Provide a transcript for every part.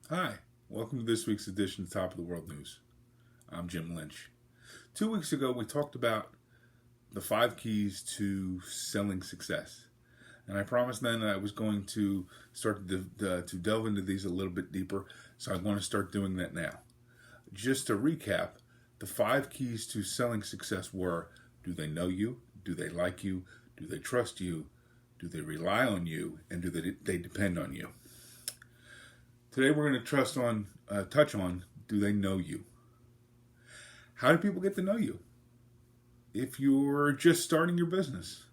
Hi, welcome to this week's edition of Top of the World News. I'm Jim Lynch. 2 weeks ago, we talked about the 5 keys to selling success. And I promised then that I was going to start to delve into these a little bit deeper, so I'm going to start doing that now. Just to recap, the 5 keys to selling success were: do they know you? Do they like you? Do they trust you? Do they rely on you? And do they depend on you? Today we're going to touch on, do they know you? How do people get to know you? If you're just starting your business,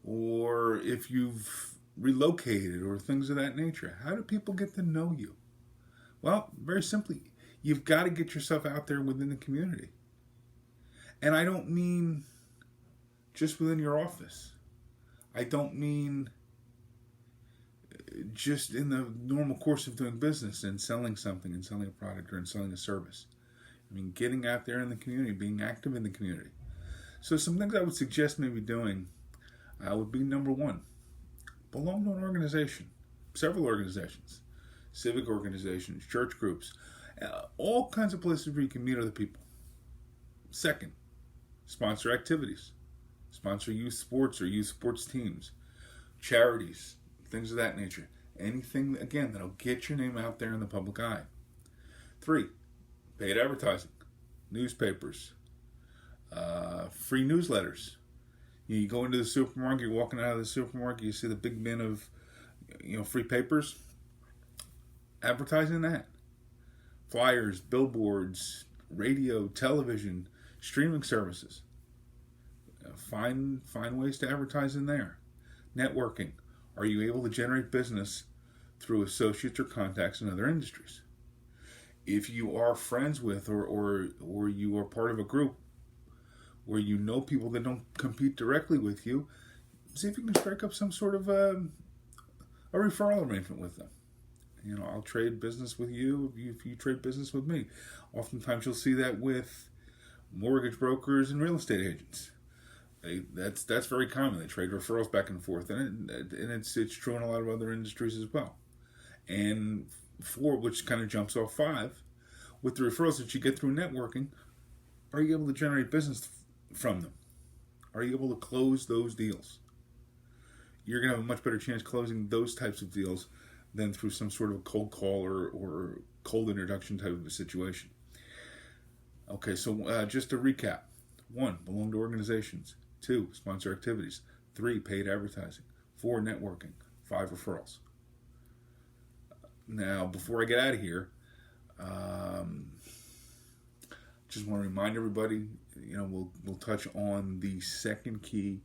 or if you've relocated, or things of that nature, how do people get to know you? Well, very simply, you've got to get yourself out there within the community. And I don't mean just within your office. I don't mean just in the normal course of doing business and selling something and selling a product or selling a service. I mean, getting out there in the community, being active in the community. So some things I would suggest maybe doing would be: number one, belong to an organization, several organizations, civic organizations, church groups, all kinds of places where you can meet other people. Second, sponsor activities, sponsor youth sports or youth sports teams, charities, things of that nature. Anything, again, that'll get your name out there in the public eye. 3, paid advertising, newspapers, free newsletters. You go into the supermarket, you're walking out of the supermarket, you see the big bin of free papers. Advertising that. Flyers, billboards, radio, television, streaming services. Find ways to advertise in there. Networking. Are you able to generate business through associates or contacts in other industries? If you are friends with or you are part of a group where you know people that don't compete directly with you, see if you can strike up some sort of a referral arrangement with them. I'll trade business with you if you trade business with me. Oftentimes you'll see that with mortgage brokers and real estate agents. That's very common. They trade referrals back and forth, and it's true in a lot of other industries as well. And 4, which kind of jumps off 5, with the referrals that you get through networking, are you able to generate business from them? Are you able to close those deals? You're going to have a much better chance closing those types of deals than through some sort of a cold call or cold introduction type of a situation. Okay, so just to recap: 1, belong to organizations. 2, sponsor activities. 3, paid advertising. 4, networking. 5, referrals. Now, before I get out of here, just want to remind everybody, we'll touch on the second key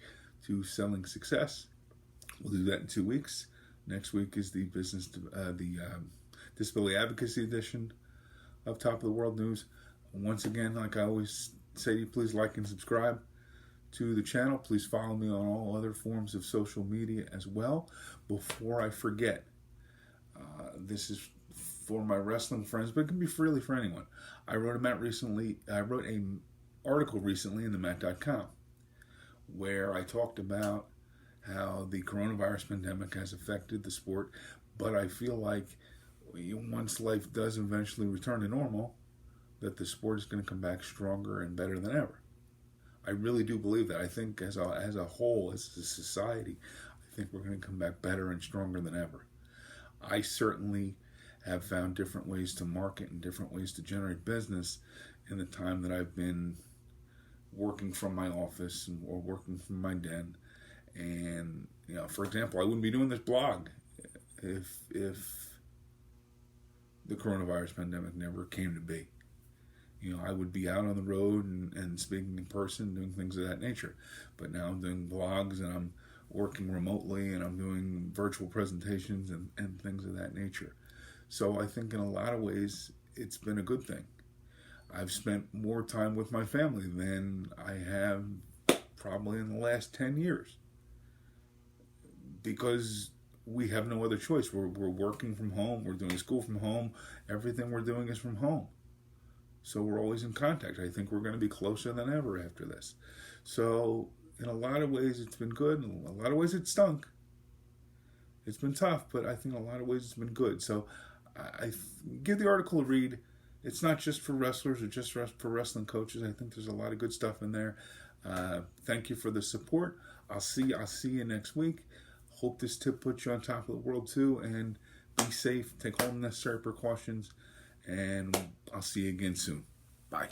to selling success. We'll do that in 2 weeks. Next week is the disability advocacy edition of Top of the World News. Once again, like I always say to you, please like and subscribe to the channel. Please follow me on all other forms of social media as well. Before I forget, this is for my wrestling friends, but it can be freely for anyone. I wrote an article recently in the Mat.com where I talked about how the coronavirus pandemic has affected the sport, but I feel like once life does eventually return to normal, that the sport is going to come back stronger and better than ever. I really do believe that. I think as a whole, as a society, I think we're going to come back better and stronger than ever. I certainly have found different ways to market and different ways to generate business in the time that I've been working from my office or working from my den. And for example, I wouldn't be doing this blog if the coronavirus pandemic never came to be. I would be out on the road and speaking in person, doing things of that nature. But now I'm doing blogs and I'm working remotely and I'm doing virtual presentations and things of that nature. So I think in a lot of ways it's been a good thing. I've spent more time with my family than I have probably in the last 10 years. Because we have no other choice. We're working from home. We're doing school from home. Everything we're doing is from home. So we're always in contact. I think we're going to be closer than ever after this. So in a lot of ways it's been good. In a lot of ways it stunk. It's been tough, but I think in a lot of ways it's been good. So Give the article a read. It's not just for wrestlers or just for wrestling coaches. I think there's a lot of good stuff in there. Thank you for the support. I'll see you next week. Hope this tip puts you on top of the world too. And be safe. Take all necessary precautions. And I'll see you again soon. Bye.